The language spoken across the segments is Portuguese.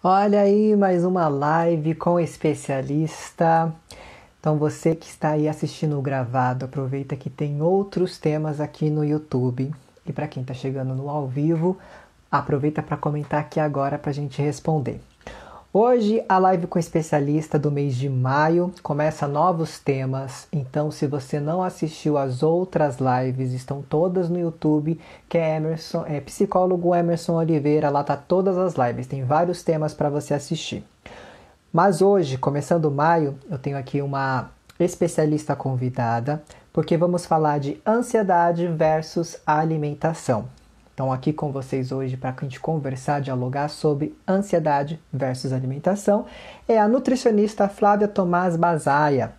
Olha aí, mais uma live com especialista. Então você que está aí assistindo o gravado, aproveita que tem outros temas aqui no YouTube. E para quem está chegando no ao vivo, aproveita para comentar aqui agora para a gente responder. Hoje a live com especialista do mês de maio começa novos temas, então se você não assistiu as outras lives, estão todas no YouTube, que é psicólogo Emerson Oliveira, lá tá todas as lives, tem vários temas para você assistir. Mas hoje, começando maio, eu tenho aqui uma especialista convidada, porque vamos falar de ansiedade versus alimentação. Então, aqui com vocês hoje para a gente conversar, dialogar sobre ansiedade versus alimentação, é a nutricionista Flávia Tomás Bazaia.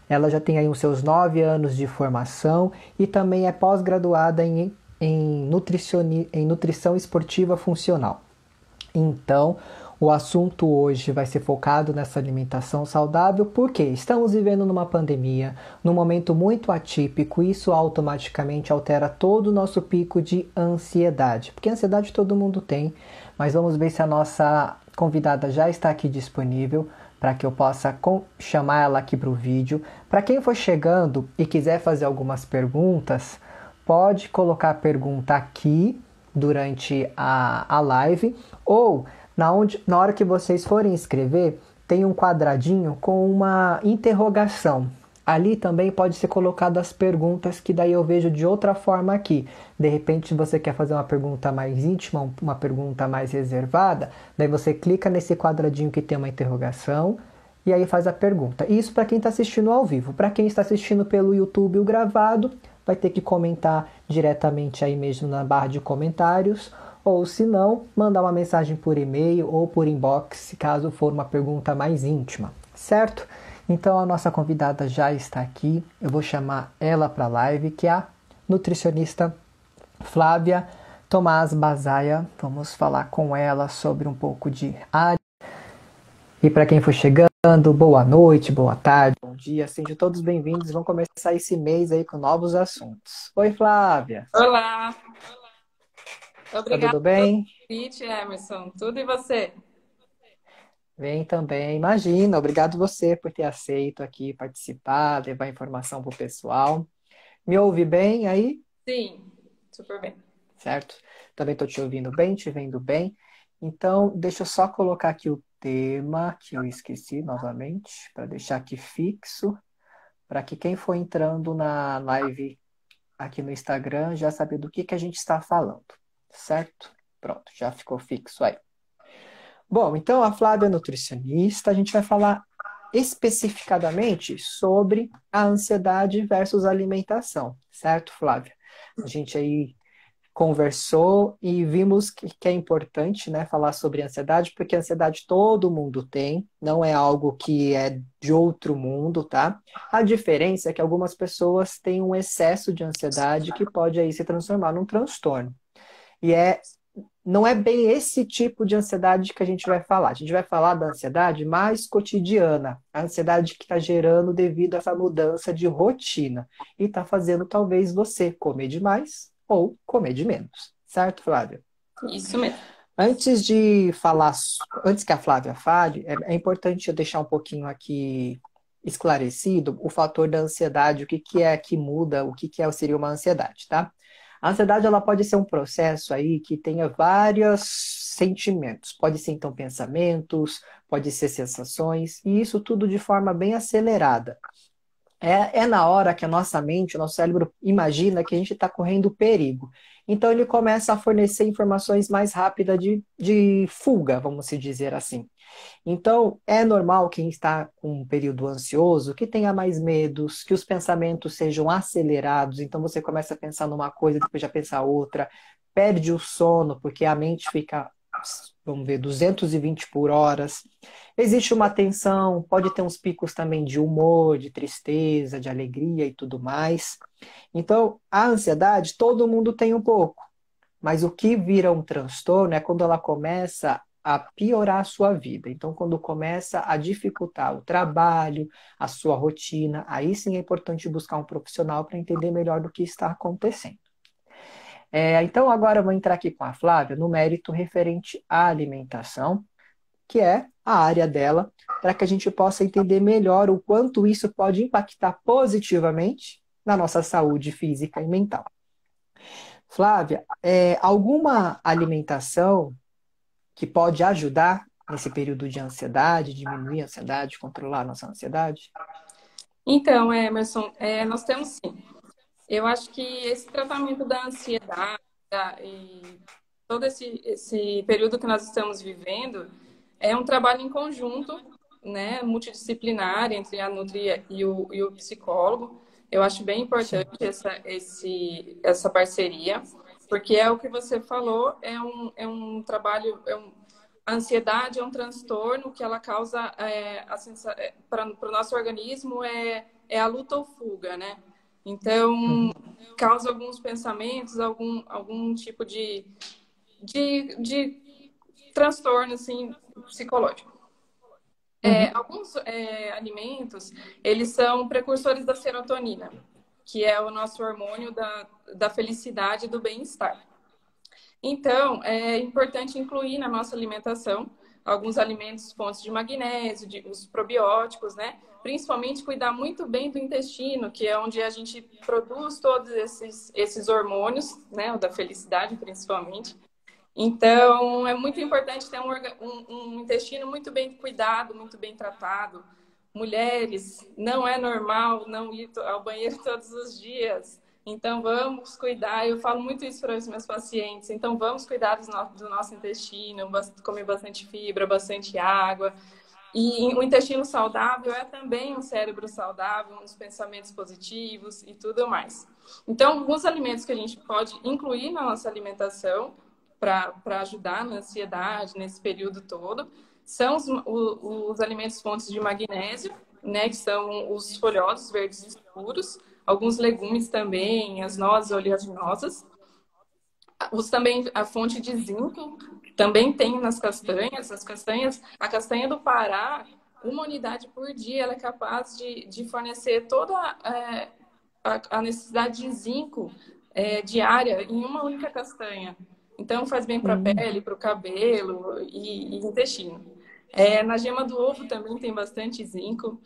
Ela já tem aí os seus 9 anos de formação e também é pós-graduada em nutrição esportiva funcional. Então, o assunto hoje vai ser focado nessa alimentação saudável, porque estamos vivendo numa pandemia, num momento muito atípico, e isso automaticamente altera todo o nosso pico de ansiedade. Porque ansiedade todo mundo tem, mas vamos ver se a nossa convidada já está aqui disponível para que eu possa chamar ela aqui para o vídeo. Para quem for chegando e quiser fazer algumas perguntas, pode colocar a pergunta aqui durante a live, ou na hora que vocês forem escrever, tem um quadradinho com uma interrogação. Ali também pode ser colocado as perguntas, que daí eu vejo de outra forma aqui. De repente você quer fazer uma pergunta mais íntima, uma pergunta mais reservada, daí você clica nesse quadradinho que tem uma interrogação e aí faz a pergunta. Isso para quem está assistindo ao vivo. Para quem está assistindo pelo YouTube o gravado, vai ter que comentar diretamente aí mesmo na barra de comentários, ou se não, mandar uma mensagem por e-mail ou por inbox, caso for uma pergunta mais íntima, certo? Então a nossa convidada já está aqui, eu vou chamar ela para a live, que é a nutricionista Flávia Tomás Bazaia. Vamos falar com ela sobre um pouco de área. E para quem for chegando, boa noite, boa tarde, bom dia, sejam todos bem-vindos. Vamos começar esse mês aí com novos assuntos. Oi, Flávia. Olá, Tá obrigada tudo pelo bem? convite, Emerson. Tudo e você? Bem também, imagina. Obrigado você por ter aceito aqui participar, levar informação para o pessoal. Me ouve bem aí? Sim, super bem. Certo? Também estou te ouvindo bem, te vendo bem. Então, deixa eu só colocar aqui o tema que eu esqueci novamente, para deixar aqui fixo, para que quem for entrando na live aqui no Instagram já saber do que a gente está falando, certo? Pronto, já ficou fixo aí. Bom, então a Flávia é nutricionista, a gente vai falar especificadamente sobre a ansiedade versus alimentação, certo, Flávia? A gente aí conversou e vimos que é importante, né, falar sobre ansiedade, porque a ansiedade todo mundo tem, não é algo que é de outro mundo, tá? A diferença é que algumas pessoas têm um excesso de ansiedade que pode aí se transformar num transtorno. E não é bem esse tipo de ansiedade que a gente vai falar. A gente vai falar da ansiedade mais cotidiana, a ansiedade que está gerando devido a essa mudança de rotina e está fazendo talvez você comer demais ou comer de menos. Certo, Flávia? Isso mesmo. Antes de falar, antes que a Flávia fale, é importante eu deixar um pouquinho aqui esclarecido o fator da ansiedade, o que é que muda, seria uma ansiedade, tá? A ansiedade ela pode ser um processo aí que tenha vários sentimentos. Pode ser então pensamentos, pode ser sensações, e isso tudo de forma bem acelerada. É na hora que a nossa mente, o nosso cérebro imagina que a gente está correndo perigo. Então ele começa a fornecer informações mais rápidas de fuga, vamos se dizer assim. Então é normal quem está com um período ansioso que tenha mais medos, que os pensamentos sejam acelerados. Então você começa a pensar numa coisa, depois já pensa outra, perde o sono, porque a mente fica, vamos ver, 220 por horas. Existe uma tensão, pode ter uns picos também de humor, de tristeza, de alegria e tudo mais. Então, a ansiedade, todo mundo tem um pouco. Mas o que vira um transtorno é quando ela começa a piorar a sua vida. Então, quando começa a dificultar o trabalho, a sua rotina, aí sim é importante buscar um profissional para entender melhor do que está acontecendo. Então, agora eu vou entrar aqui com a Flávia no mérito referente à alimentação, que é a área dela, para que a gente possa entender melhor o quanto isso pode impactar positivamente na nossa saúde física e mental. Flávia, alguma alimentação que pode ajudar nesse período de ansiedade, diminuir a ansiedade, controlar a nossa ansiedade? Então, Emerson, nós temos sim. Eu acho que esse tratamento da ansiedade e todo esse período que nós estamos vivendo é um trabalho em conjunto, né, multidisciplinar entre a Nutri e o psicólogo. Eu acho bem importante Sim. essa parceria, porque é o que você falou, é um trabalho, a ansiedade é um transtorno que ela causa para o nosso organismo é a luta ou fuga, né? Então, Uhum, causa alguns pensamentos, algum tipo de transtorno assim, psicológico. uhum, Alguns alimentos, eles são precursores da serotonina, que é o nosso hormônio da felicidade e do bem-estar. Então, é importante incluir na nossa alimentação alguns alimentos fontes de magnésio, os probióticos, né? Principalmente cuidar muito bem do intestino, que é onde a gente produz todos esses hormônios, né? O da felicidade, principalmente. Então, é muito importante ter um intestino muito bem cuidado, muito bem tratado. Mulheres, não é normal não ir ao banheiro todos os dias. Então, vamos cuidar. Eu falo muito isso para os meus pacientes. Então, vamos cuidar do nosso intestino, comer bastante fibra, bastante água. E o intestino saudável é também um cérebro saudável, uns pensamentos positivos e tudo mais. Então, alguns alimentos que a gente pode incluir na nossa alimentação para ajudar na ansiedade nesse período todo são os alimentos fontes de magnésio, né, que são os folhosos verdes escuros, alguns legumes também, as nozes oleaginosas, também a fonte de zinco, também tem nas castanhas. As castanhas, a castanha do Pará, uma unidade por dia, ela é capaz de fornecer toda a necessidade de zinco diária em uma única castanha. Então, faz bem para a uhum, pele, para o cabelo e intestino. Na gema do ovo também tem bastante zinco.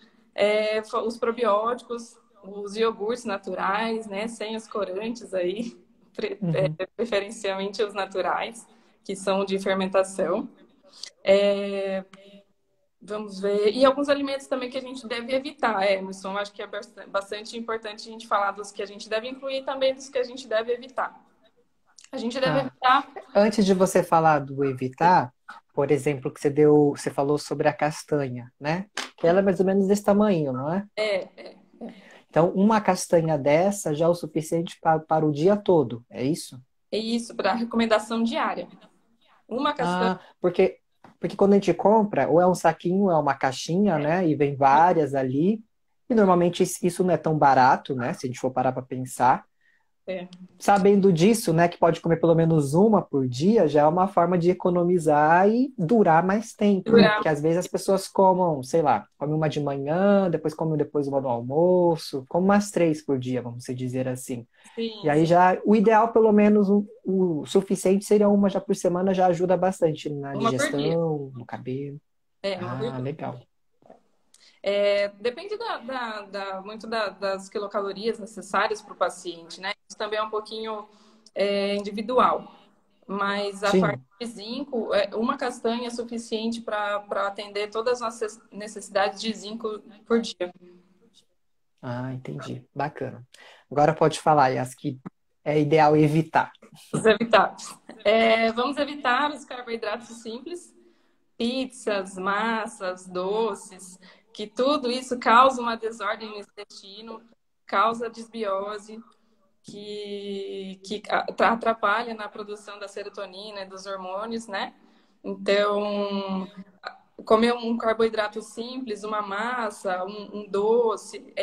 Os probióticos, os iogurtes naturais, né, sem os corantes aí, uhum. preferencialmente os naturais, que são de fermentação. É, Vamos ver. E alguns alimentos também que a gente deve evitar, Emerson. Acho que é bastante importante a gente falar dos que a gente deve incluir e também dos que a gente deve evitar. A gente deve Ah, evitar. antes de você falar do evitar, por exemplo, que você falou sobre a castanha, né? Que ela é mais ou menos desse tamanho, não é? É Então, uma castanha dessa já é o suficiente para o dia todo, é isso? isso, para recomendação diária. Uma castanha. Ah, porque quando a gente compra, ou é um saquinho, ou é uma caixinha, né? E vem várias ali. E normalmente isso não é tão barato, né? Se a gente for parar para pensar. É, Sabendo disso, né, que pode comer pelo menos uma por dia, já é uma forma de economizar e durar mais tempo, né? durar. Porque às vezes as pessoas comam, sei lá, comem uma de manhã, depois comem depois uma no almoço, comem umas três por dia, vamos dizer assim. E Sim, aí sim. já, o ideal, pelo menos, o suficiente seria uma já por semana, já ajuda bastante na Uma por dia. digestão, no cabelo. Uma por Ah, dia. legal. Depende muito das quilocalorias necessárias para o paciente, né? Isso também é um pouquinho individual. Mas a parte Sim. de zinco, uma castanha é suficiente para atender todas as nossas necessidades de zinco por dia. Ah, entendi. Bacana. Agora pode falar, Yas, que é ideal evitar. Vamos evitar. Vamos evitar os carboidratos simples, pizzas, massas, doces, que tudo isso causa uma desordem no intestino, causa desbiose, que atrapalha na produção da serotonina e dos hormônios, né? Então, comer um carboidrato simples, uma massa, um doce,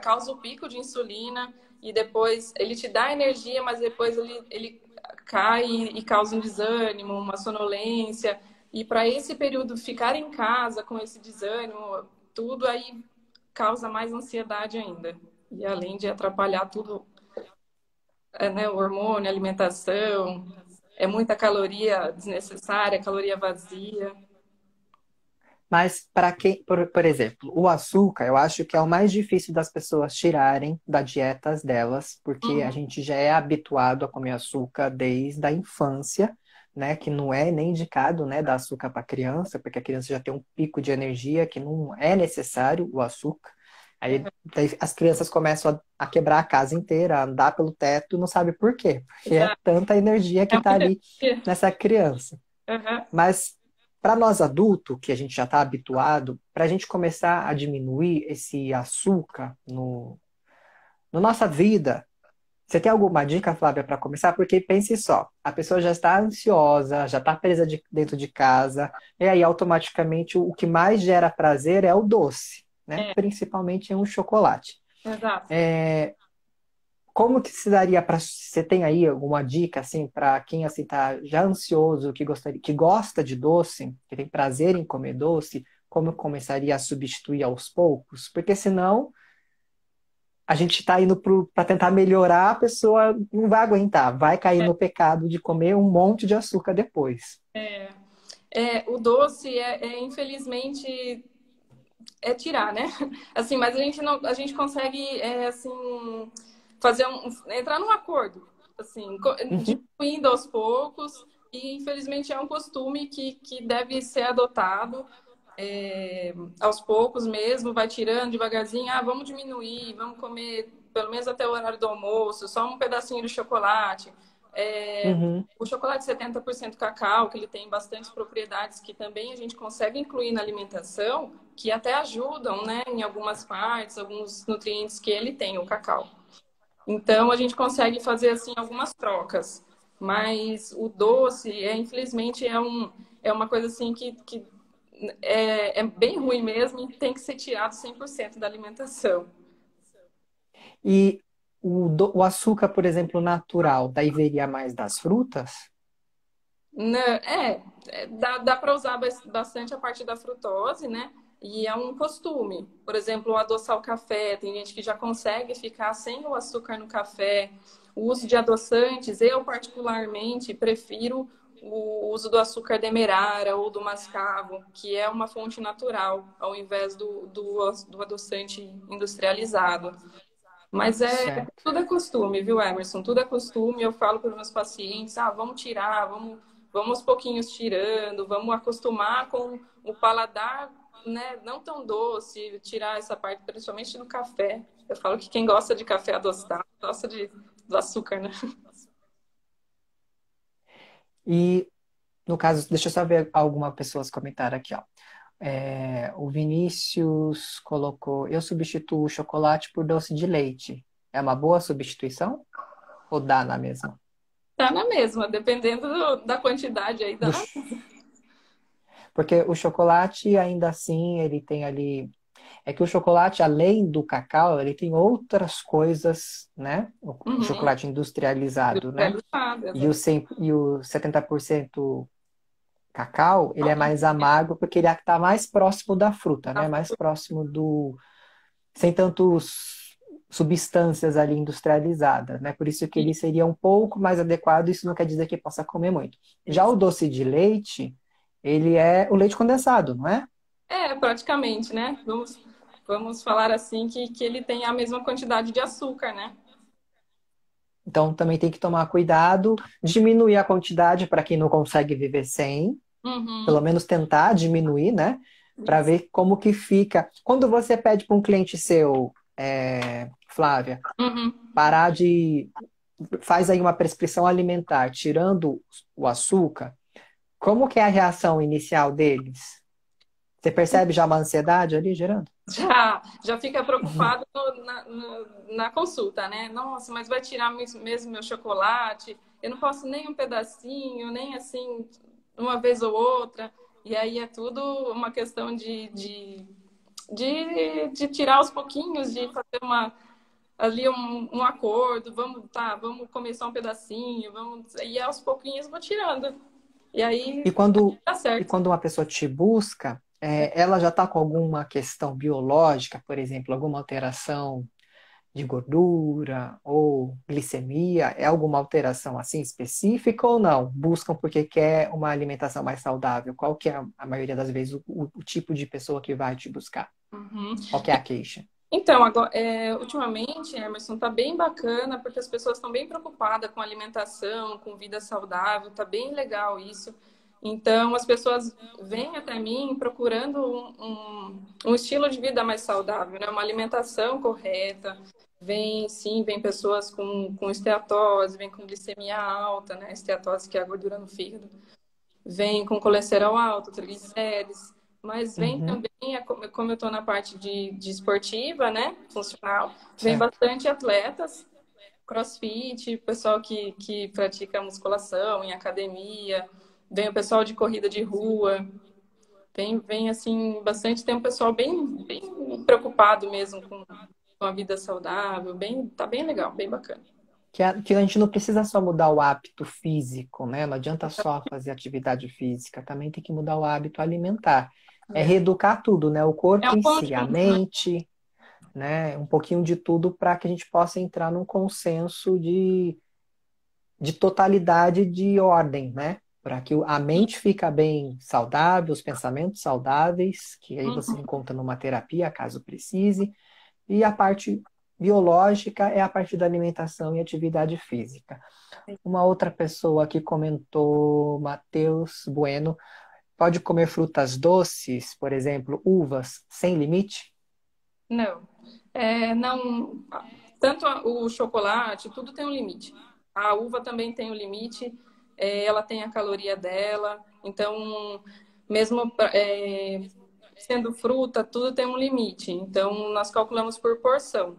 causa o pico de insulina e depois ele te dá energia, mas depois ele cai e causa um desânimo, uma sonolência. E para esse período ficar em casa com esse desânimo, tudo aí causa mais ansiedade ainda. E além de atrapalhar tudo, né, o hormônio, a alimentação, é muita caloria desnecessária, caloria vazia. Mas para quem, por exemplo, o açúcar, eu acho que é o mais difícil das pessoas tirarem da dietas delas, porque a Uhum. gente já é habituado a comer açúcar desde a infância, né? Que não é nem indicado, né, dar açúcar para criança, porque a criança já tem um pico de energia que não é necessário o açúcar. Daí as crianças começam a quebrar a casa inteira, a andar pelo teto, não sabe por quê, porque é Exato. tanta energia É que está muita ali energia. nessa criança. Uhum. Mas para nós adultos, que a gente já está habituado, para a gente começar a diminuir esse açúcar no nossa vida, você tem alguma dica, Flávia, para começar? Porque pense só, a pessoa já está ansiosa, já está presa dentro de casa, e aí automaticamente o que mais gera prazer é o doce, né? É, Principalmente em um chocolate. exato. Como que se daria para você tem aí alguma dica assim para quem assim tá já ansioso, que gostaria, que gosta de doce, que tem prazer em comer doce, como começaria a substituir aos poucos? Porque senão a gente está indo para tentar melhorar, a pessoa não vai aguentar, vai cair no pecado de comer um monte de açúcar depois. O doce infelizmente tirar, né? Assim, mas a gente não, a gente consegue assim entrar num acordo, assim, Uhum, diminuindo aos poucos e infelizmente é um costume que deve ser adotado aos poucos mesmo, vai tirando devagarzinho, vamos diminuir, vamos comer pelo menos até o horário do almoço, só um pedacinho de chocolate. uhum, O chocolate 70% cacau, que ele tem bastantes propriedades que também a gente consegue incluir na alimentação, que até ajudam, né, em algumas partes, alguns nutrientes que ele tem, o cacau. Então, a gente consegue fazer, assim, algumas trocas. Mas o doce, infelizmente, é uma coisa, assim, que é bem ruim mesmo e tem que ser tirado 100% da alimentação. e o açúcar, por exemplo, natural, daí viria mais das frutas? Né, dá para usar bastante a parte da frutose, né? E é um costume. Por exemplo, adoçar o café. Tem gente que já consegue ficar sem o açúcar no café. O uso de adoçantes, eu particularmente prefiro o uso do açúcar demerara ou do mascavo, que é uma fonte natural, ao invés do adoçante industrializado. Mas Certo. tudo é costume, viu, Emerson? Tudo é costume. Eu falo para os meus pacientes, vamos tirar, vamos aos pouquinhos tirando, vamos acostumar com o paladar, né, não tão doce, tirar essa parte, principalmente no café. Eu falo que quem gosta de café adoçado, gosta do açúcar, né? E no caso, deixa eu só ver algumas pessoas comentaram aqui, ó. O Vinícius colocou: eu substituo o chocolate por doce de leite. É uma boa substituição? Ou dá na mesma? Tá na mesma, dependendo da quantidade aí, Do dá na... Porque o chocolate, ainda assim, ele tem ali. É que o chocolate, além do cacau, ele tem outras coisas, né? O Uhum. chocolate industrializado, né? Industrializado, E o, exato. 100, e o 70% cacau, ele é mais amargo porque ele está mais próximo da fruta, né? Mais próximo do. Sem tantos substâncias ali industrializadas, né? Por isso que ele seria um pouco mais adequado, isso não quer dizer que possa comer muito. Já Isso. o doce de leite, ele é o leite condensado, não é? Praticamente, né? Vamos falar assim que ele tem a mesma quantidade de açúcar, né? Então também tem que tomar cuidado, diminuir a quantidade para quem não consegue viver sem, pelo Uhum. menos tentar diminuir, né? Para Isso. ver como que fica. Quando você pede para um cliente seu, Flávia, Uhum. parar de. Faz aí uma prescrição alimentar, tirando o açúcar, como que é a reação inicial deles? Você percebe já uma ansiedade ali gerando? Já fica preocupado na consulta, né? Nossa, mas vai tirar mesmo meu chocolate? Eu não posso nem um pedacinho, nem assim, uma vez ou outra. E aí é tudo uma questão de tirar aos pouquinhos, de fazer ali um acordo. Vamos começar um pedacinho, e aos pouquinhos eu vou tirando. E E aí quando, dá e certo. quando uma pessoa te busca, ela já está com alguma questão biológica, por exemplo, alguma alteração de gordura ou glicemia? É alguma alteração assim específica ou não? Buscam porque quer uma alimentação mais saudável? Qual que é a maioria das vezes o tipo de pessoa que vai te buscar? Uhum. Qual que é a queixa? Então, agora, ultimamente, Emerson, tá bem bacana, porque as pessoas estão bem preocupadas com alimentação, com vida saudável, tá bem legal isso. Então, as pessoas vêm até mim procurando um estilo de vida mais saudável, né? Uma alimentação correta. Vem, sim, vem pessoas com esteatose, vem com glicemia alta, né? Esteatose, que é a gordura no fígado. Vem com colesterol alto, triglicérides, mas vem Uhum, também, como eu estou na parte de esportiva, né, funcional, vem certo. bastante atletas, crossfit, pessoal que pratica musculação em academia, vem o pessoal de corrida de rua, vem assim, bastante, tem um pessoal bem preocupado mesmo com a vida saudável, tá bem legal, bem bacana. Que a gente não precisa só mudar o hábito físico, né? Não adianta só fazer atividade física, também tem que mudar o hábito alimentar. É É, reeducar tudo, né? O é corpo um em si, a conjunto, né? mente, né? Um pouquinho de tudo para que a gente possa entrar num consenso de totalidade de ordem, né? Para que a mente fica bem saudável, os pensamentos saudáveis, que aí você Uhum. encontra numa terapia, caso precise, e a parte biológica é a parte da alimentação e atividade física. Uma outra pessoa que comentou, Matheus Bueno, pode comer frutas doces, por exemplo, uvas, sem limite? Não. Não. Tanto o chocolate, tudo tem um limite. A uva também tem um limite, ela tem a caloria dela. Então, mesmo sendo fruta, tudo tem um limite. Então, nós calculamos por porção.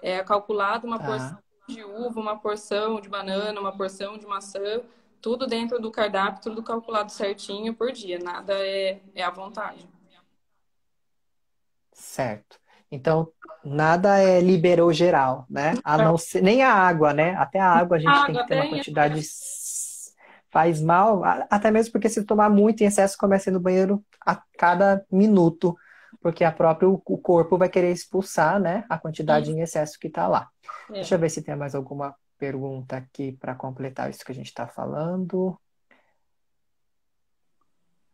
É calculado uma porção Tá. de uva, uma porção de banana, uma porção de maçã, tudo dentro do cardápio, tudo calculado certinho por dia. Nada é à vontade. Certo. Então, nada é liberou geral, né? A não ser, nem a água, né? Até a água a gente tem Água que ter uma até em quantidade excesso. faz mal, até mesmo porque se tomar muito em excesso, começa a ir no banheiro a cada minuto, porque o corpo vai querer expulsar, né, a quantidade Isso. em excesso que está lá. É. Deixa eu ver se tem mais alguma pergunta aqui para completar isso que a gente está falando.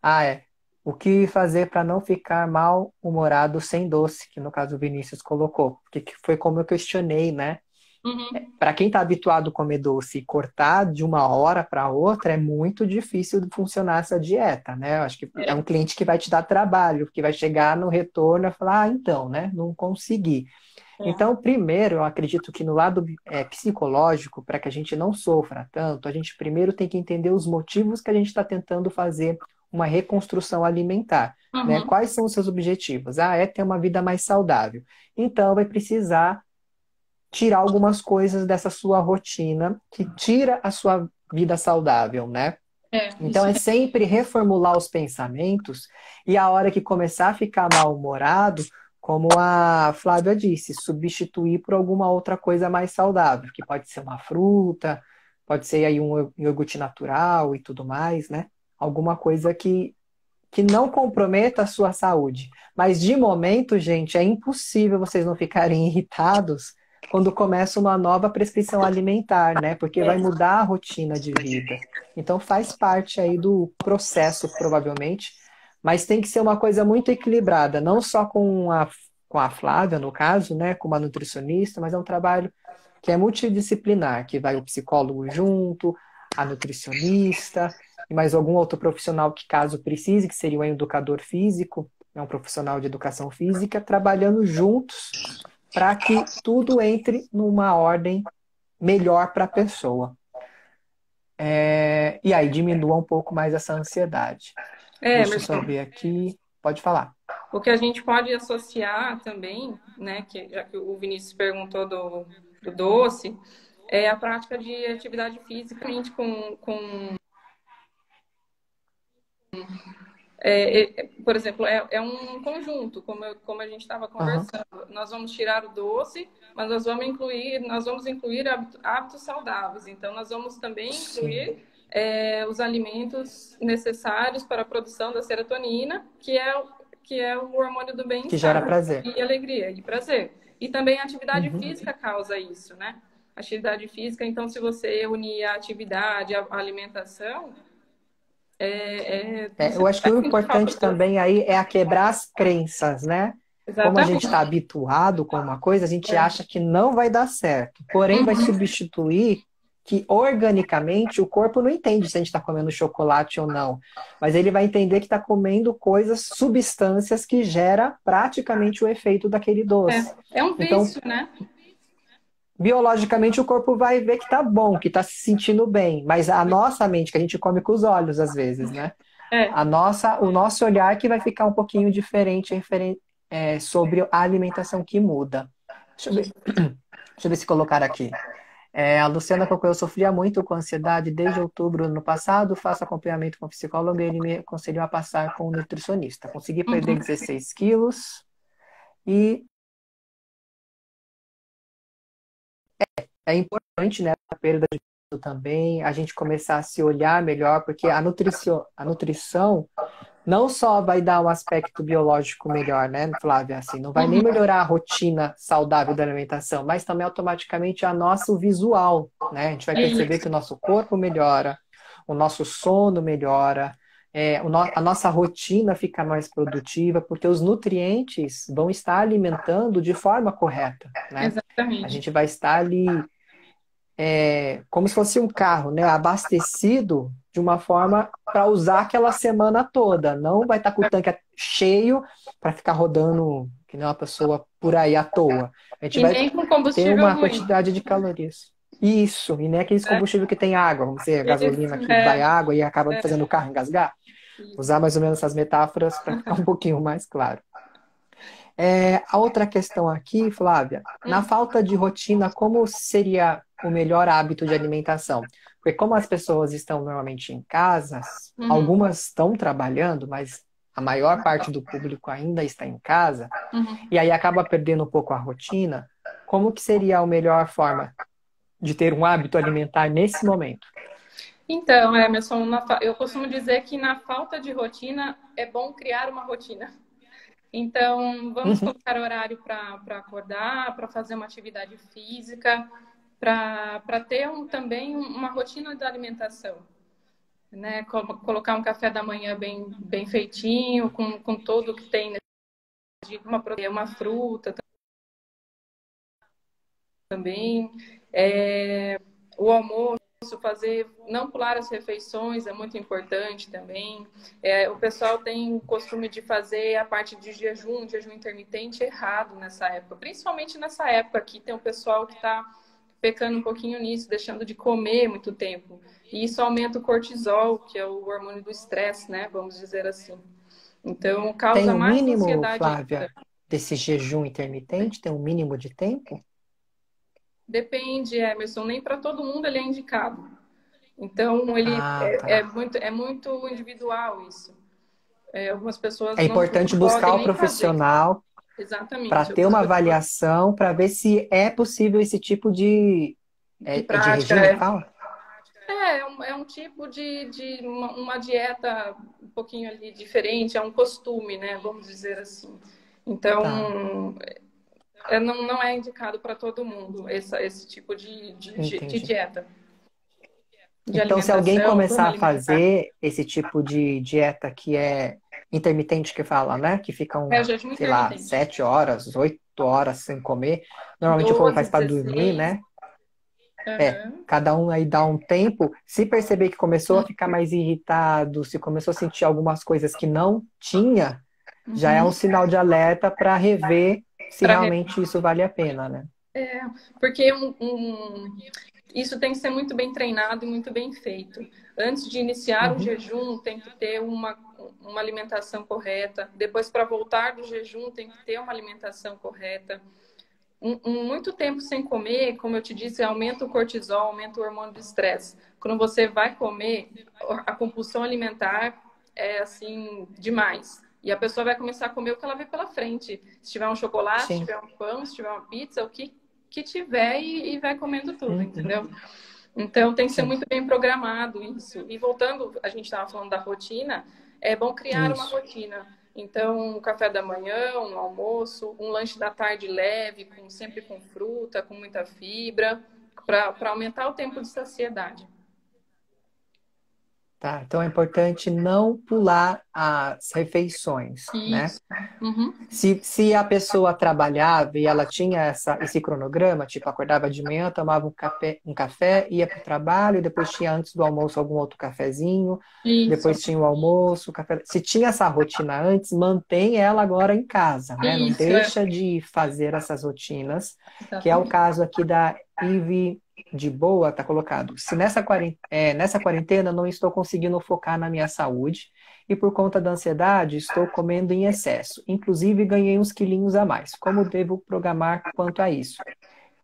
Ah, é. O que fazer para não ficar mal-humorado sem doce, que no caso o Vinícius colocou, porque foi como eu questionei, né? Uhum. Para quem está habituado a comer doce e cortar de uma hora para outra, é muito difícil de funcionar essa dieta, né? Eu acho que é um É. cliente que vai te dar trabalho, que vai chegar no retorno e falar, ah, então, né? Não consegui. É. Então, primeiro, eu acredito que no lado psicológico, para que a gente não sofra tanto, a gente primeiro tem que entender os motivos que a gente está tentando fazer uma reconstrução alimentar, né? Uhum. Quais são os seus objetivos? Ah, é ter uma vida mais saudável. Então, vai precisar tirar algumas coisas dessa sua rotina que tira a sua vida saudável, né? Então, Isso é mesmo. sempre reformular os pensamentos e a hora que começar a ficar mal-humorado, como a Flávia disse, substituir por alguma outra coisa mais saudável, que pode ser uma fruta, pode ser aí um iogurte natural e tudo mais, né? Alguma coisa que não comprometa a sua saúde. Mas de momento, gente, é impossível vocês não ficarem irritados quando começa uma nova prescrição alimentar, né? Porque vai É. mudar a rotina de vida. Então faz parte aí do processo, provavelmente, mas tem que ser uma coisa muito equilibrada, não só com a Flávia, no caso, né? Com uma nutricionista, mas é um trabalho que é multidisciplinar, que vai o psicólogo junto, a nutricionista, e mais algum outro profissional que, caso precise, que seria um educador físico, é um profissional de educação física, trabalhando juntos para que tudo entre numa ordem melhor para a pessoa. E aí diminua um pouco mais essa ansiedade. Deixa eu só Emerson, ver aqui. Pode falar. o que a gente pode associar também, né, que já que o Vinícius perguntou do doce, é a prática de atividade física gente, por exemplo, é um conjunto, como a gente estava Aham. conversando. Nós vamos tirar o doce, mas nós vamos incluir hábitos saudáveis. Então, nós vamos também Sim. incluir os alimentos necessários para a produção da serotonina, que é o hormônio do Que gera bem-estar prazer. e alegria e prazer. E também a atividade física causa isso, né? Atividade física, então, se você unir a atividade, a alimentação, você Eu não acho que vai o sentir falta importante também aí é a quebrar as crenças, né? Como a gente exatamente. está habituado com uma coisa, a gente É. acha que não vai dar certo. Porém, vai Uhum. substituir que organicamente o corpo não entende se a gente está comendo chocolate ou não. Mas ele vai entender que está comendo coisas, substâncias que gera praticamente o efeito daquele doce. É um Então, vício, né? biologicamente, o corpo vai ver que tá bom, que tá se sentindo bem. Mas a nossa mente, que a gente come com os olhos às vezes, né? É. O nosso olhar que vai ficar um pouquinho diferente sobre a alimentação que muda. Deixa eu ver, deixa eu ver se colocar aqui. A Luciana colocou, eu sofria muito com ansiedade desde outubro do ano passado, faço acompanhamento com psicólogo e ele me aconselhou a passar com um nutricionista. Consegui perder Uhum. 16 quilos e é importante, né, a perda de peso também, a gente começar a se olhar melhor, porque a nutrição não só vai dar um aspecto biológico melhor, né, Flávia? Assim, não vai nem Uhum. melhorar a rotina saudável da alimentação, mas também automaticamente a nosso visual, né? A gente vai perceber que o Isso. nosso corpo melhora, o nosso sono melhora, a nossa rotina fica mais produtiva, porque os nutrientes vão estar alimentando de forma correta, né? A Exatamente. gente vai estar ali como se fosse um carro, né? Abastecido de uma forma para usar aquela semana toda. Não vai estar com o tanque cheio para ficar rodando que nem uma pessoa por aí à toa. A gente E vai nem com ter combustível uma ruim. quantidade de calorias. Isso, e nem aqueles Né? combustíveis que tem água, vamos dizer, Isso, gasolina que vai água e acaba fazendo o carro engasgar. isso. Usar mais ou menos essas metáforas para ficar um pouquinho mais claro. A outra questão aqui, Flávia, na Hum. falta de rotina, como seria o melhor hábito de alimentação? Porque como as pessoas estão normalmente em casas, Uhum. algumas estão trabalhando, mas a maior parte do público ainda está em casa, Uhum. e aí acaba perdendo um pouco a rotina, como que seria a melhor forma de ter um hábito alimentar nesse momento? Então, Emerson, eu costumo dizer que na falta de rotina é bom criar uma rotina. Então, vamos Uhum. colocar horário para acordar, para fazer uma atividade física, para ter também uma rotina da alimentação, né? Colocar um café da manhã bem feitinho, com tudo que tem, né? Uma proteína, uma fruta também. O almoço, fazer, não pular as refeições é muito importante também. O pessoal tem o costume de fazer a parte de jejum intermitente errado nessa época, principalmente nessa época aqui tem um pessoal que está pecando um pouquinho nisso, deixando de comer muito tempo. E isso aumenta o cortisol, que é o hormônio do estresse, né? Vamos dizer assim. Então, Tem causa um mais mínimo, ansiedade ainda. Flávia, desse jejum intermitente? Tem um mínimo de tempo? Depende, Emerson, nem para todo mundo ele é indicado. Então, ele Ah, tá. é muito individual isso. Algumas pessoas É importante não buscar podem o nem fazer. profissional para Exatamente. ter Outras uma pessoas avaliação, para ver se é possível esse tipo de de prática regime que fala? é um tipo de uma dieta um pouquinho ali diferente, é um costume, né? Vamos dizer assim. Tá, Então, não é indicado para todo mundo esse tipo de entendi. dieta, de Então, se alguém alimentação, começar forma a alimentar. fazer esse tipo de dieta que é intermitente que fala, né? Que É o ficam, jejum sei lá, intermitente. 7 horas, 8 horas sem comer. Normalmente o povo 12, faz para dormir, 16. né? Aham. Cada um aí dá um tempo. Se perceber que começou a ficar mais irritado, se começou a sentir algumas coisas que não tinha, já é um Uhum. sinal de alerta para rever se Para realmente isso vale a pena, né? porque isso tem que ser muito bem treinado e muito bem feito. Antes de iniciar o Uhum. jejum, tem que ter uma alimentação correta. Depois, para voltar do jejum, tem que ter uma alimentação correta. Muito tempo sem comer, como eu te disse, aumenta o cortisol, aumenta o hormônio do estresse. Quando você vai comer, a compulsão alimentar é assim demais. E a pessoa vai começar a comer o que ela vê pela frente. Se tiver um chocolate, se Sim. tiver um pão, se tiver uma pizza, o que tiver e vai comendo tudo, Uhum. entendeu? Então tem que ser Sim. muito bem programado isso. E voltando, a gente estava falando da rotina, é bom criar uma Isso. rotina. Então, um café da manhã, um almoço, um lanche da tarde leve, sempre com fruta, com muita fibra, para aumentar o tempo de saciedade. Tá, então é importante não pular as refeições, né? Isso. Uhum. Se a pessoa trabalhava e ela tinha esse cronograma, tipo, acordava de manhã, tomava um café, ia para o trabalho, depois tinha antes do almoço algum outro cafezinho, Isso. depois tinha o almoço, o café. Se tinha essa rotina antes, mantém ela agora em casa, né? Não Isso, é. deixa de fazer essas rotinas, que é o Exatamente. caso aqui da Ive de Boa, tá colocado. Se nessa quarentena não estou conseguindo focar na minha saúde, e por conta da ansiedade estou comendo em excesso. Inclusive ganhei uns quilinhos a mais. Como devo programar quanto a isso?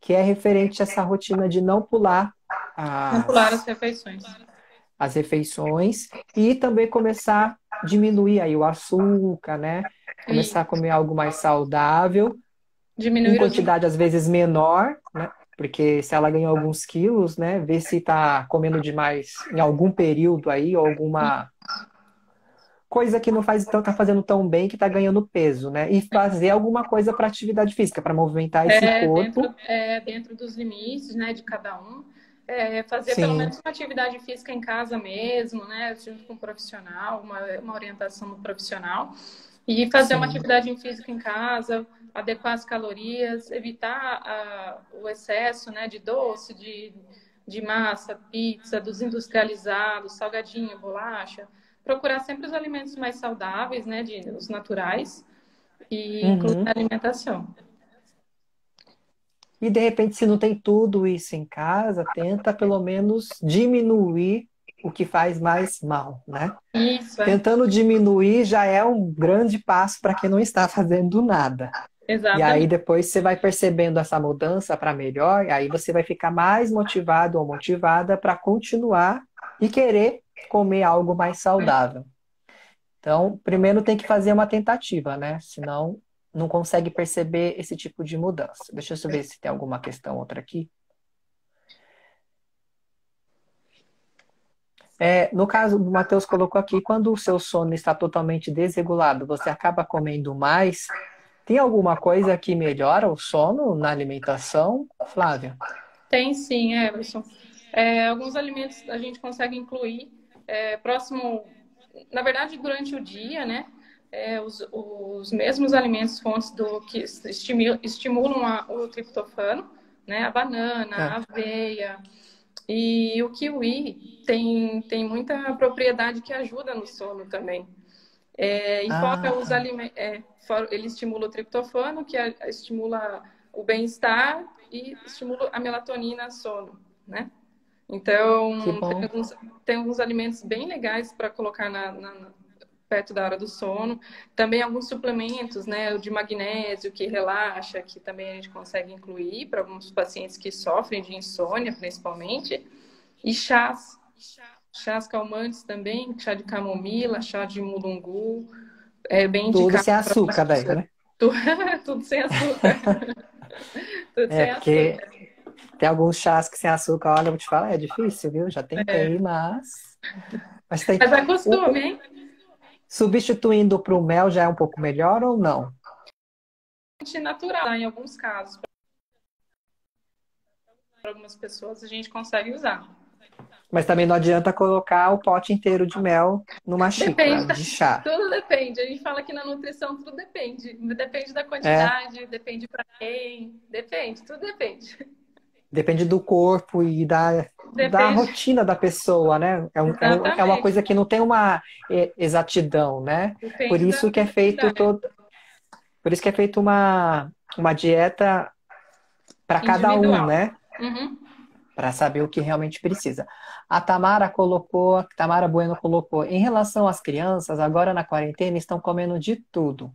Que é referente a essa rotina de não pular Não pular as as, refeições. as refeições e também começar a diminuir aí o açúcar, né? E Começar a comer algo mais saudável, em diminuir os... quantidade às vezes menor, né? Porque se ela ganhou alguns quilos, né? Ver se está comendo demais em algum período aí, ou alguma coisa que não faz então tá fazendo tão bem que tá ganhando peso, né? E fazer alguma coisa para atividade física, para movimentar esse corpo. Dentro dos limites, né, de cada um. Fazer pelo Sim. menos uma atividade física em casa mesmo, né, junto com um profissional, uma orientação do profissional. E fazer uma Sim. atividade física em casa, adequar as calorias, evitar o excesso, né, de doce, de massa, pizza, dos industrializados, salgadinho, bolacha. Procurar sempre os alimentos mais saudáveis, né, os naturais, e incluir Uhum. na alimentação. E de repente, se não tem tudo isso em casa, tenta pelo menos diminuir o que faz mais mal, né? Isso, Tentando diminuir já é um grande passo para quem não está fazendo nada. E aí exatamente. depois você vai percebendo essa mudança para melhor, e aí você vai ficar mais motivado ou motivada para continuar e querer comer algo mais saudável. Então, primeiro tem que fazer uma tentativa, né? Senão não consegue perceber esse tipo de mudança. Deixa eu ver se tem alguma questão outra aqui. No caso, o Matheus colocou aqui, quando o seu sono está totalmente desregulado, você acaba comendo mais. Tem alguma coisa que melhora o sono na alimentação, Flávia? Tem sim, Everson. Alguns alimentos a gente consegue incluir próximo, na verdade, durante o dia, né? Os mesmos alimentos fontes do que estimulam o triptofano, né? A banana, a É. aveia e o kiwi tem muita propriedade que ajuda no sono também. E Ah, fora os tá. alimentos, ele estimula o triptofano, que estimula o bem-estar e estimula a melatonina, sono, né? Que Então, bom. tem alguns alimentos bem legais para colocar perto da hora do sono. Também alguns suplementos, né? O de magnésio, que relaxa, que também a gente consegue incluir para alguns pacientes que sofrem de insônia, principalmente. E chás. Chás calmantes também, chá de camomila, chá de mulungu, é bem Tudo indicado sem para as açúcar daí, pessoas. né? Tudo sem açúcar. Tudo sem Porque açúcar. tem alguns chás que sem açúcar, olha, eu vou te falar, é difícil, viu? Já tentei, mas tem. Mas é costume, O, hein? substituindo para o mel já é um pouco melhor ou não? Natural, tá? Em alguns casos, para algumas pessoas, a gente consegue usar. Mas também não adianta colocar o pote inteiro de mel numa xícara Depende, de chá. tudo depende. A gente fala que na nutrição tudo depende. Depende da É, quantidade, depende para quem, depende, tudo depende. depende do corpo e da Depende, rotina da pessoa, né? É uma exatamente. coisa que não tem uma exatidão, né? Por Depende da isso que é feito necessidade todo, por isso que é feito uma dieta para cada um, individual. né? Uhum. Para saber o que realmente precisa. A Tamara Bueno colocou, em relação às crianças, agora na quarentena estão comendo de tudo.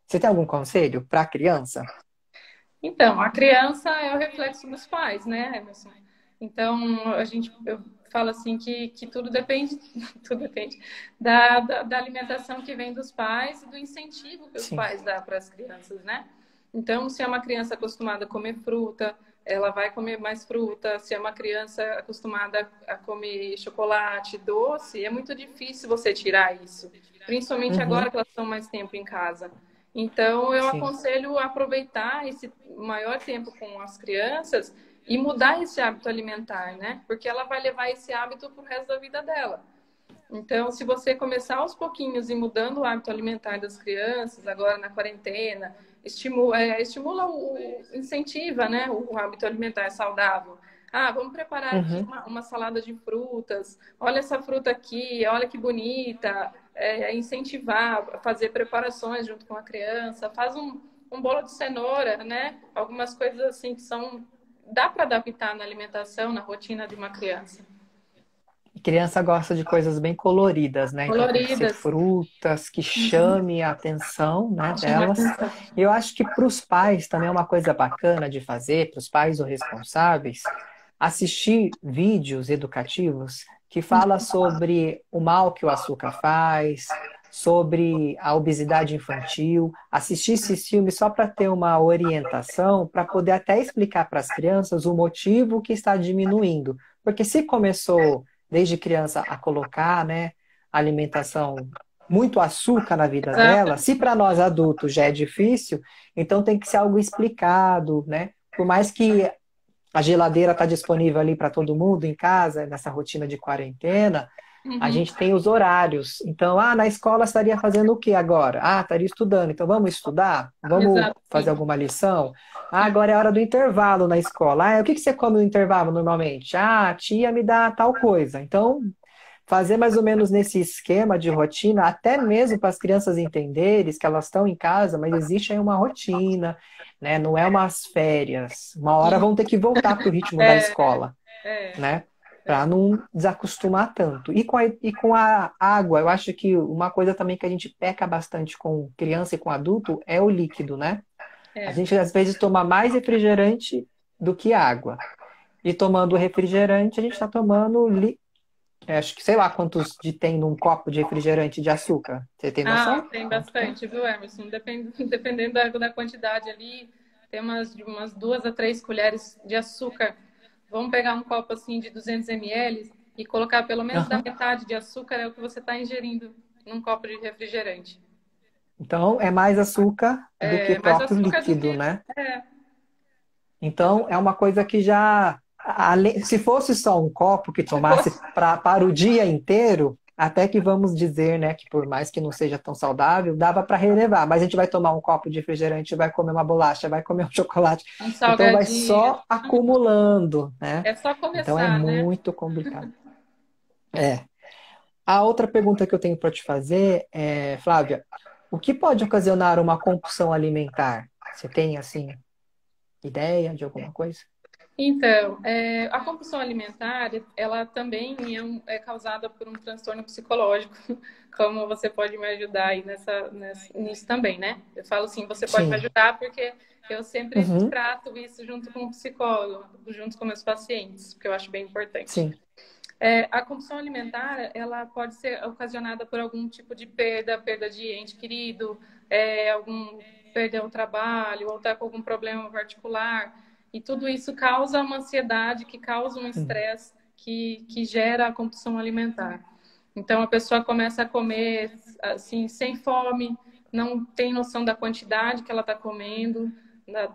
Você tem algum conselho para a criança? Então, a criança é o reflexo dos pais, né, Emerson? Então, eu falo assim que tudo depende, tudo depende da alimentação que vem dos pais e do incentivo que os Sim. pais dão para as crianças, né? Então, se é uma criança acostumada a comer fruta, ela vai comer mais fruta. Se é uma criança acostumada a comer chocolate, doce, é muito difícil você tirar isso. Principalmente agora Uhum, que elas estão mais tempo em casa. Então, eu sim. aconselho aproveitar esse maior tempo com as crianças e mudar esse hábito alimentar, né? Porque ela vai levar esse hábito pro resto da vida dela. Então, se você começar aos pouquinhos e mudando o hábito alimentar das crianças, agora na quarentena, estimula incentiva, né, o hábito alimentar saudável. Ah, vamos preparar aqui Uhum. uma salada de frutas. Olha essa fruta aqui, olha que bonita. Incentivar, fazer preparações junto com a criança. Faz um bolo de cenoura, né? Algumas coisas assim que são dá para adaptar na alimentação, na rotina de uma criança. Criança gosta de coisas bem coloridas, né? Então tem que ser Coloridas. frutas que Uhum. chame a atenção, né, Chama delas. atenção. E eu acho que para os pais também é uma coisa bacana de fazer, para os pais ou responsáveis, assistir vídeos educativos que fala sobre o mal que o açúcar faz, sobre a obesidade infantil, assistir esses filmes só para ter uma orientação, para poder até explicar para as crianças o motivo que está diminuindo. Porque se começou desde criança a colocar, né, alimentação muito açúcar na vida dela, Exato. se para nós adultos já é difícil, então tem que ser algo explicado, né? Por mais que a geladeira está disponível ali para todo mundo em casa, nessa rotina de quarentena, a Uhum. gente tem os horários. Então, na escola estaria fazendo o que agora? Estaria estudando. Então, vamos estudar? Vamos Exato, fazer sim. alguma lição? Sim. Agora é hora do intervalo na escola. O que você come no intervalo normalmente? A tia me dá tal coisa. Então, fazer mais ou menos nesse esquema de rotina, até mesmo para as crianças entenderem que elas estão em casa, mas existe aí uma rotina, né? Não é umas férias. Uma hora E, vão ter que voltar para o ritmo da é, escola, é, né? Para é. não desacostumar tanto. E com a água, eu acho que uma coisa também que a gente peca bastante com criança e com adulto é o líquido, né? A É. gente às vezes toma mais refrigerante do que água. E tomando refrigerante, a gente está tomando acho que sei lá quantos de tem num copo de refrigerante de açúcar. Você tem Ah, noção? tem Quanto que é? bastante, viu, Emerson? Dependendo da quantidade ali, tem umas 2 a 3 colheres de açúcar. Vamos pegar um copo assim de 200 ml e colocar pelo menos da Aham. metade de açúcar é o que você está ingerindo num copo de refrigerante. Então é mais açúcar do que É mais próprio açúcar do líquido, que. né? É, Então é exato. uma coisa que já, se fosse só um copo que Se tomasse fosse. para o dia inteiro, até que vamos dizer, né, que por mais que não seja tão saudável, dava para relevar. Mas a gente vai tomar um copo de refrigerante, vai comer uma bolacha, vai comer um chocolate, Um então vai salgadinho. só acumulando, né? É só Então é começar, né? muito complicado. É. A outra pergunta que eu tenho para te fazer é, Flávia, o que pode ocasionar uma compulsão alimentar? Você tem, assim, ideia de alguma coisa? Então, a compulsão alimentar, ela também é causada por um transtorno psicológico, como você pode me ajudar aí nisso também, né? Eu falo assim, você pode me Sim. ajudar porque eu sempre Uhum. trato isso junto com o psicólogo, junto com meus pacientes, porque eu acho bem importante. Sim. A compulsão alimentar, ela pode ser ocasionada por algum tipo de perda de ente querido, algum perder o trabalho, ou estar com algum problema particular. E tudo isso causa uma ansiedade, que causa um Hum. estresse que gera a compulsão alimentar. Então a pessoa começa a comer assim sem fome, não tem noção da quantidade que ela está comendo,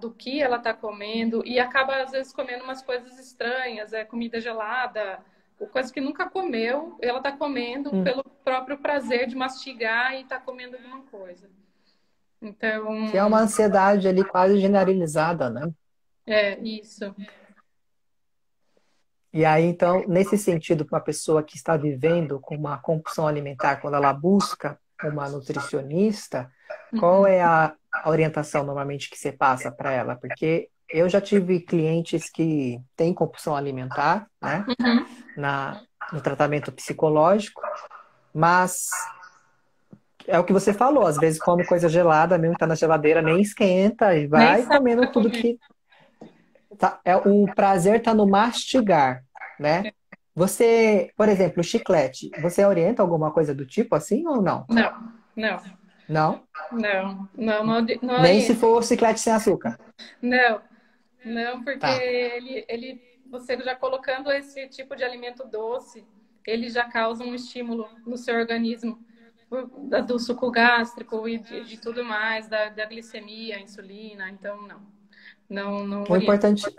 do que ela está comendo e acaba às vezes comendo umas coisas estranhas, comida gelada, coisa que nunca comeu, ela está comendo Hum. pelo próprio prazer de mastigar e está comendo alguma coisa. Então, Que é uma ansiedade ali quase generalizada, né? é isso. E aí, então, nesse sentido, para uma pessoa que está vivendo com uma compulsão alimentar, quando ela busca uma nutricionista, qual Uhum. é a orientação normalmente que você passa para ela? Porque eu já tive clientes que têm compulsão alimentar, né, Uhum. no tratamento psicológico, mas é o que você falou, às vezes come coisa gelada, mesmo que tá na geladeira, nem esquenta e Nem vai sabe o comendo que tá tudo comendo. que o prazer está no mastigar, né? Você, por exemplo, chiclete, você orienta alguma coisa do tipo assim ou não? Não, não, Não? não, não, não, não Nem se oriento. for chiclete sem açúcar. Não. Não, porque Tá. você já colocando esse tipo de alimento doce, ele já causa um estímulo no seu organismo do suco gástrico e de tudo mais, da glicemia, insulina. Então, não O oriento. importante,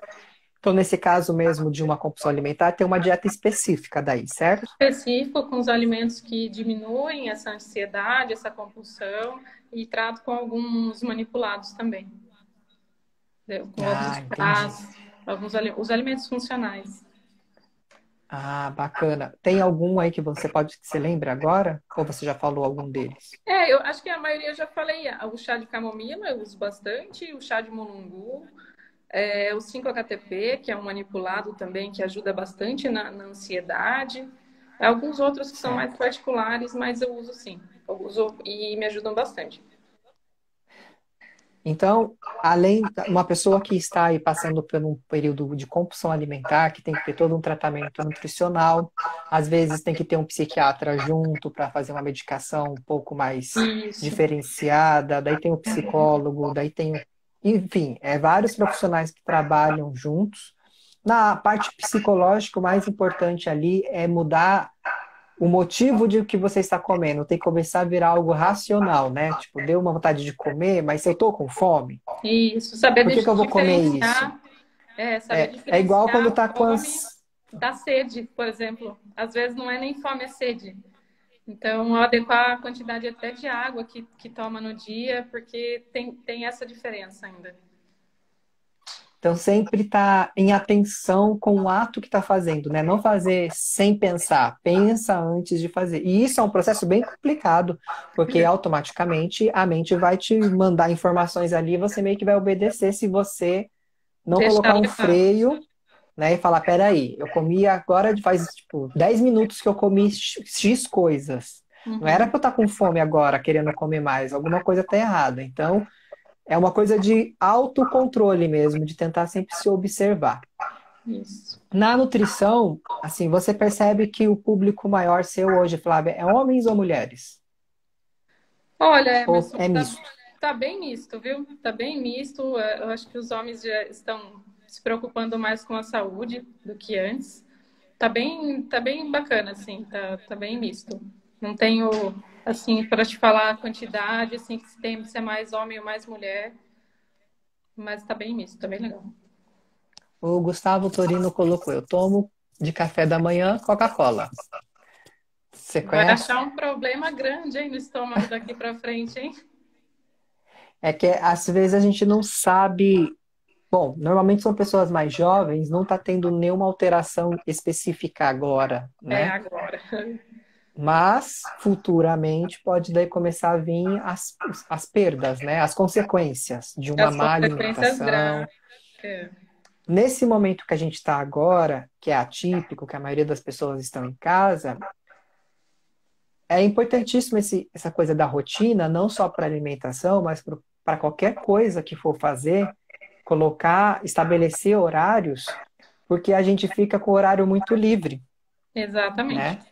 então, nesse caso mesmo de uma compulsão alimentar, ter uma dieta específica daí, certo? Específico com os alimentos que diminuem essa ansiedade, essa compulsão, e trato com alguns manipulados também, com alguns Ah, entendi. chás, os alimentos funcionais. Ah, bacana. Tem algum aí que você pode que você lembra agora? Ou você já falou algum deles? Eu acho que a maioria eu já falei. O chá de camomila eu uso bastante, o chá de mulungu, o 5-HTP, que é um manipulado também, que ajuda bastante na ansiedade. Alguns outros que são mais Certo. particulares, mas eu uso sim. Eu uso e me ajudam bastante. Então, além uma pessoa que está aí passando por um período de compulsão alimentar, que tem que ter todo um tratamento nutricional, às vezes tem que ter um psiquiatra junto para fazer uma medicação um pouco mais Isso. diferenciada, daí tem o psicólogo, daí tem, enfim, vários profissionais que trabalham juntos. Na parte psicológica, o mais importante ali é mudar o motivo de o que você está comendo, tem que começar a virar algo racional, né? Tipo, deu uma vontade de comer, mas se eu tô com fome, Isso. Saber por que que eu vou comer isso? diferenciar, saber É igual quando diferenciar tá com fome da sede, por exemplo. Às vezes não é nem fome, é sede. Então, adequar a quantidade até de água que toma no dia, porque tem essa diferença ainda. Então sempre tá em atenção com o ato que está fazendo, né? Não fazer sem pensar, pensa antes de fazer. E isso é um processo bem complicado, porque automaticamente a mente vai te mandar informações ali e você meio que vai obedecer se você não Deixar colocar um levar. freio, né, e falar, peraí, eu comi agora, faz tipo 10 minutos que eu comi X coisas. Não era Uhum. para eu estar com fome agora, querendo comer mais, alguma coisa está errada. Então, é uma coisa de autocontrole mesmo, de tentar sempre se observar. Isso. Na nutrição, assim, você percebe que o público maior seu hoje, Flávia, é homens ou mulheres? Olha, Ou Emerson, é misto? tá bem misto, viu? Tá bem misto. Eu acho que os homens já estão se preocupando mais com a saúde do que antes. Tá bem bacana, assim, tá bem misto. Não tenho, assim, para te falar a quantidade, assim, que se é mais homem ou mais mulher, mas tá bem misto, tá bem legal. O Gustavo Torino colocou, eu tomo de café da manhã Coca-Cola. Você Vai conhece? achar um problema grande, hein, no estômago daqui para frente, hein? É que às vezes a gente não sabe. Bom, normalmente são pessoas mais jovens, não está tendo nenhuma alteração específica agora, É né? agora. Mas futuramente pode daí começar a vir as perdas, né? As consequências de uma As má consequências alimentação. graves. É. Nesse momento que a gente está agora, que é atípico, que a maioria das pessoas estão em casa, é importantíssimo essa coisa da rotina, não só para alimentação, mas para qualquer coisa que for fazer, colocar, estabelecer horários, porque a gente fica com o horário muito livre, Exatamente. né?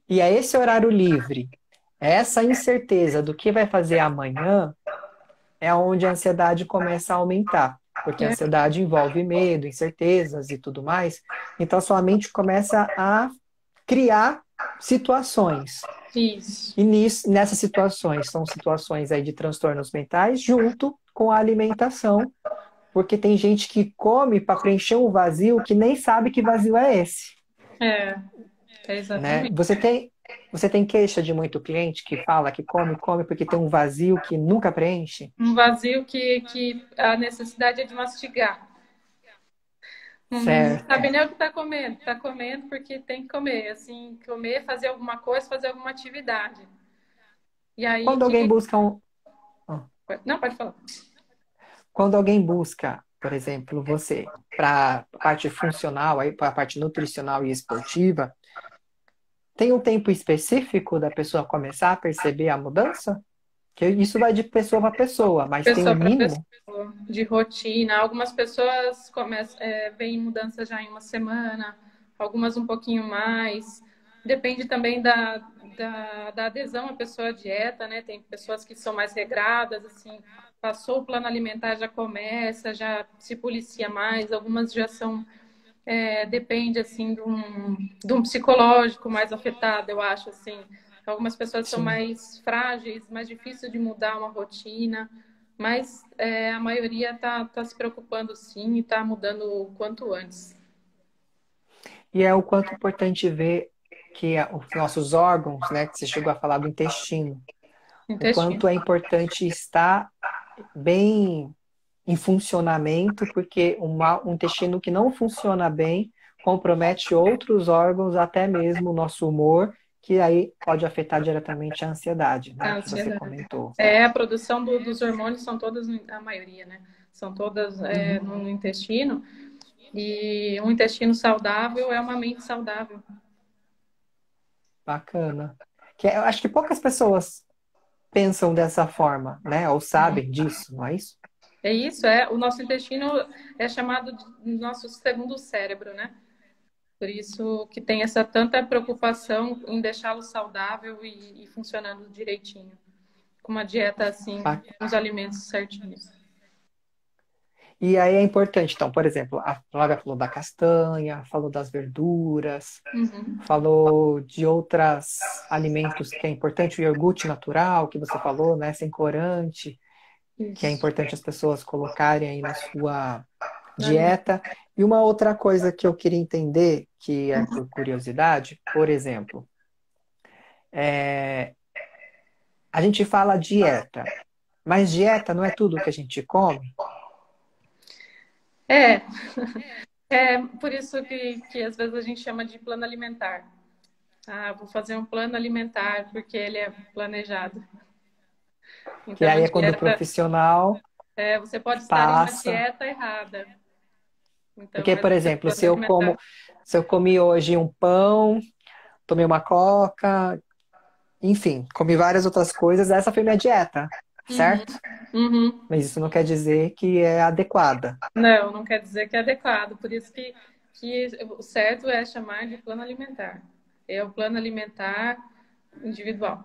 E é esse horário livre, é essa incerteza do que vai fazer amanhã, é onde a ansiedade começa a aumentar. Porque a É ansiedade envolve medo, incertezas e tudo mais. Então, a sua mente começa a criar situações. isso. E nessas situações, são situações aí de transtornos mentais, junto com a alimentação. Porque tem gente que come para preencher um vazio que nem sabe que vazio é esse. É, Né? exatamente. Você tem queixa de muito cliente que fala que come, come porque tem um vazio que nunca preenche? Um vazio que a necessidade é de mastigar. Não Certo. sabe nem o que está comendo. Está comendo porque tem que comer. Assim, comer, fazer alguma coisa, fazer alguma atividade. E aí Quando alguém busca um. Não, pode falar. Quando alguém busca, por exemplo, você, para a parte funcional, para a parte nutricional e esportiva, tem um tempo específico da pessoa começar a perceber a mudança? Que isso vai de pessoa para pessoa, mas tem um Pessoa para mínimo? pessoa, de rotina. Algumas pessoas veem mudança já em uma semana, algumas um pouquinho mais. Depende também da adesão à pessoa à dieta, né? Tem pessoas que são mais regradas, assim, passou o plano alimentar, já começa, já se policia mais. Algumas já são, depende, assim, de um psicológico mais afetado, eu acho, assim. Algumas pessoas são Sim. mais frágeis, mais difícil de mudar uma rotina, mas a maioria tá se preocupando, sim, e tá mudando o quanto antes. E é o quanto importante ver que os nossos órgãos, né, que você chegou a falar do intestino, o Intestino. quanto é importante estar bem em funcionamento, porque um intestino que não funciona bem compromete outros órgãos, até mesmo o nosso humor, que aí pode afetar diretamente a ansiedade, A né, que você ansiedade. comentou. A produção dos hormônios são todas, a maioria, né? São todas Uhum, no intestino. E um intestino saudável é uma mente saudável. bacana. Eu acho que poucas pessoas pensam dessa forma, né, ou sabem disso, não é isso? É isso, o nosso intestino é chamado de nosso segundo cérebro, né? Por isso que tem essa tanta preocupação em deixá-lo saudável e funcionando direitinho. Com uma dieta assim, com os alimentos certinhos. E aí é importante, então, por exemplo, a Flávia falou da castanha, falou das verduras, Uhum. falou de outros alimentos que é importante, o iogurte natural, que você falou, né, sem corante, que é Isso. importante as pessoas colocarem aí na sua Ali. dieta. E uma outra coisa que eu queria entender, que é por curiosidade, por exemplo, é, a gente fala dieta, mas dieta não é tudo que a gente come? É, é por isso que às vezes a gente chama de plano alimentar. Ah, vou fazer um plano alimentar porque ele é planejado. Que Então, a aí é quando o dieta, profissional você pode estar em uma passa. dieta errada. Então, Porque, mas por esse é o exemplo, plano alimentar. se eu comi hoje um pão, tomei uma coca, enfim, comi várias outras coisas, essa foi minha dieta, Uhum, certo? uhum. Mas isso não quer dizer que é adequada. Não, não quer dizer que é adequado. Por isso que o certo é chamar de plano alimentar. É o plano alimentar individual.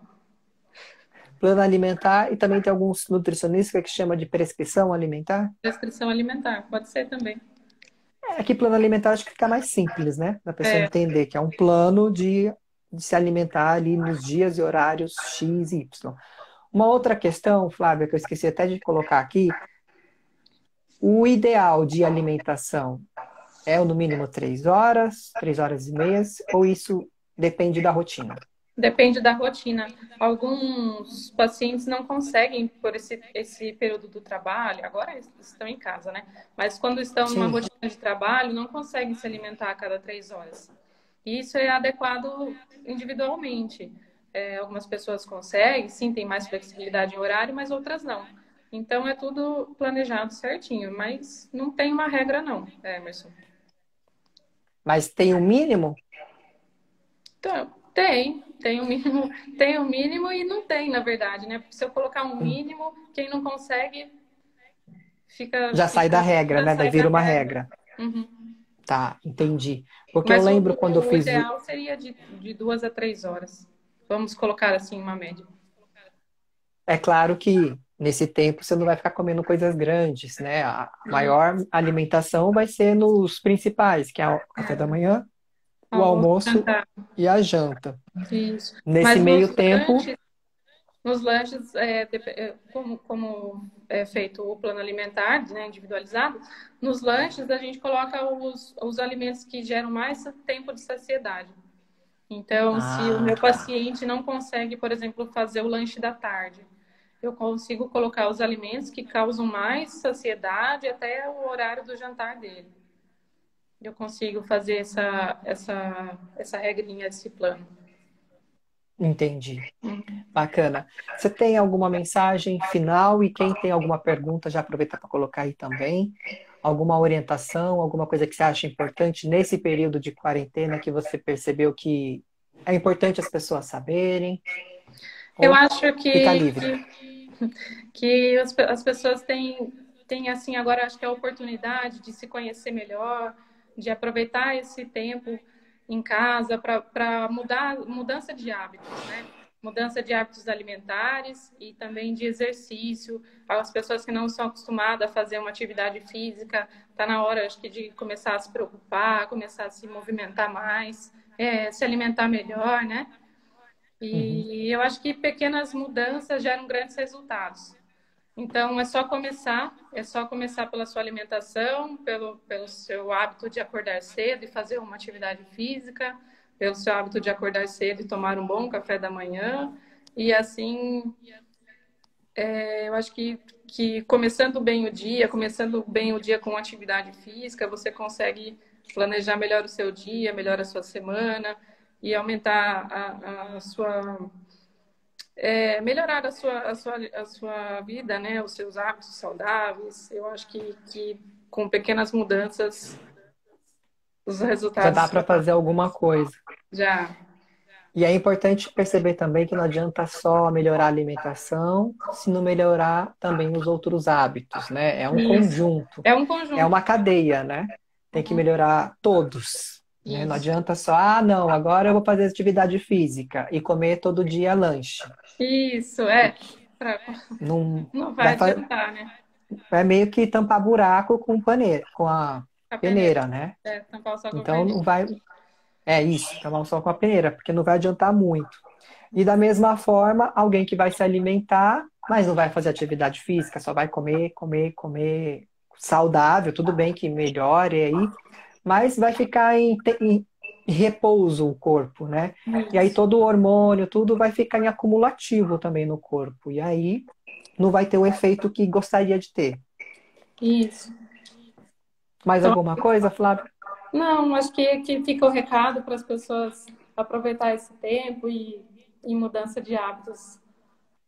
Plano alimentar e também tem alguns nutricionistas que chama de prescrição alimentar. Prescrição alimentar, pode ser também. É que plano alimentar acho que fica mais simples, né? Da pessoa É, entender que é um plano de se alimentar ali nos dias e horários X e Y. Uma outra questão, Flávia, que eu esqueci até de colocar aqui, o ideal de alimentação é no mínimo 3 horas, 3 horas e meia, ou isso depende da rotina? depende da rotina. Alguns pacientes não conseguem, por esse período do trabalho, agora eles estão em casa, né? Mas quando estão numa Sim. rotina de trabalho, não conseguem se alimentar a cada 3 horas. E isso é adequado individualmente. Algumas pessoas conseguem, sim, tem mais flexibilidade em horário, mas outras não. Então é tudo planejado certinho, mas não tem uma regra, não, Emerson. Mas tem um mínimo? Então, tem um mínimo, tem um mínimo e não tem, na verdade, né? Se eu colocar um Hum. mínimo, quem não consegue fica, Já sai da fica regra, já né? Daí sai da vira uma regra. regra. Uhum. Tá, entendi. Porque eu Mas lembro quando eu o fiz. ideal seria de 2 a 3 horas. Vamos colocar assim uma média. É claro que nesse tempo você não vai ficar comendo coisas grandes, né? A Uhum. maior alimentação vai ser nos principais, que é o café da manhã, o Almoço, almoço jantar, e a janta. isso. Nesse Mas meio tempo, nos lanches, como é feito o plano alimentar, né, individualizado, nos lanches a gente coloca os alimentos que geram mais tempo de saciedade. Então, se o ah, meu tá. paciente não consegue, por exemplo, fazer o lanche da tarde, eu consigo colocar os alimentos que causam mais saciedade até o horário do jantar dele. Eu consigo fazer essa regrinha, esse plano. Entendi. Bacana. Você tem alguma mensagem final e quem tem alguma pergunta já aproveita para colocar aí também. Alguma orientação, alguma coisa que você acha importante nesse período de quarentena que você percebeu que é importante as pessoas saberem? Eu Ou acho fica que, livre? que as pessoas têm, assim, agora acho que a oportunidade de se conhecer melhor, de aproveitar esse tempo em casa para mudança de hábitos, né? Mudança de hábitos alimentares e também de exercício. As pessoas que não são acostumadas a fazer uma atividade física, está na hora, acho que, de começar a se preocupar, começar a se movimentar mais, se alimentar melhor, né? Uhum. E eu acho que pequenas mudanças geram grandes resultados. Então, é só começar pela sua alimentação, pelo seu hábito de acordar cedo e fazer uma atividade física, pelo seu hábito de acordar cedo e tomar um bom café da manhã. E assim, eu acho que começando bem o dia com atividade física, você consegue planejar melhor o seu dia, melhor a sua semana e aumentar a sua melhorar a sua vida, né? Os seus hábitos saudáveis. Eu acho que com pequenas mudanças, os Já dá resultados para fazer alguma coisa. já. E é importante perceber também que não adianta só melhorar a alimentação, se não melhorar também os outros hábitos, né? É um Isso. conjunto, É um é conjunto. uma cadeia, né? Tem que melhorar todos, né? Não Isso. adianta só, ah, não, agora eu vou fazer atividade física e comer todo dia lanche. Isso, Porque pra- não não vai vai, adiantar, né? vai meio que tampar buraco com paneira, com a A peneira. peneira, né? Tampar o sol com a Então peneira. não vai, é isso, tomar um sol com a peneira, porque não vai adiantar muito. E da mesma forma, alguém que vai se alimentar, mas não vai fazer atividade física, só vai comer, comer, comer saudável, tudo bem que melhore aí, mas vai ficar em repouso o corpo, né? E aí Isso. todo o hormônio, tudo vai ficar em acumulativo também no corpo. E aí não vai ter o efeito que gostaria de ter. Isso. Mais Então, alguma coisa, Flávio? não, acho que fica o recado para as pessoas aproveitar esse tempo e mudança de hábitos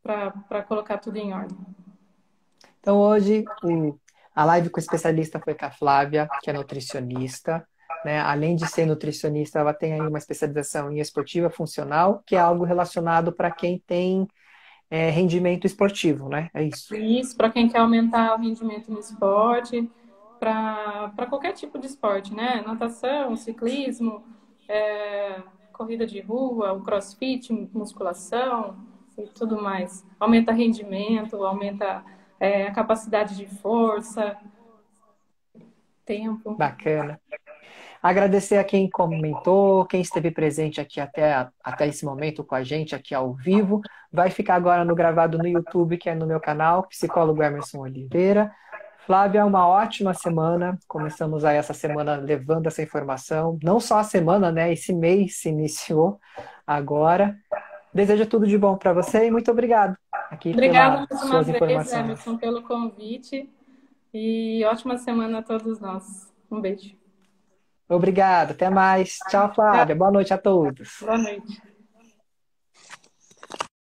para colocar tudo em ordem. Então hoje a live com o especialista foi com a Flávia, que é nutricionista, né? Além de ser nutricionista, ela tem aí uma especialização em esportiva funcional, que é algo relacionado para quem tem rendimento esportivo, né? É isso. Isso, para quem quer aumentar o rendimento no esporte, para qualquer tipo de esporte, né? Natação, ciclismo, corrida de rua, o crossfit, musculação e tudo mais. Aumenta rendimento, aumenta a capacidade de força, tempo. Bacana. Agradecer a quem comentou, quem esteve presente aqui até esse momento com a gente, aqui ao vivo. Vai ficar agora no gravado no YouTube, que é no meu canal, Psicólogo Emerson Oliveira. Flávia, uma ótima semana. Começamos aí essa semana levando essa informação. Não só a semana, né? Esse mês se iniciou agora. Desejo tudo de bom para você e muito obrigado aqui Obrigada pelas mais uma suas vez, informações. Emerson, pelo convite e ótima semana a todos nós. Um beijo. Obrigado, até mais. Tchau, Tchau. Flávia. Boa noite a todos. Boa noite.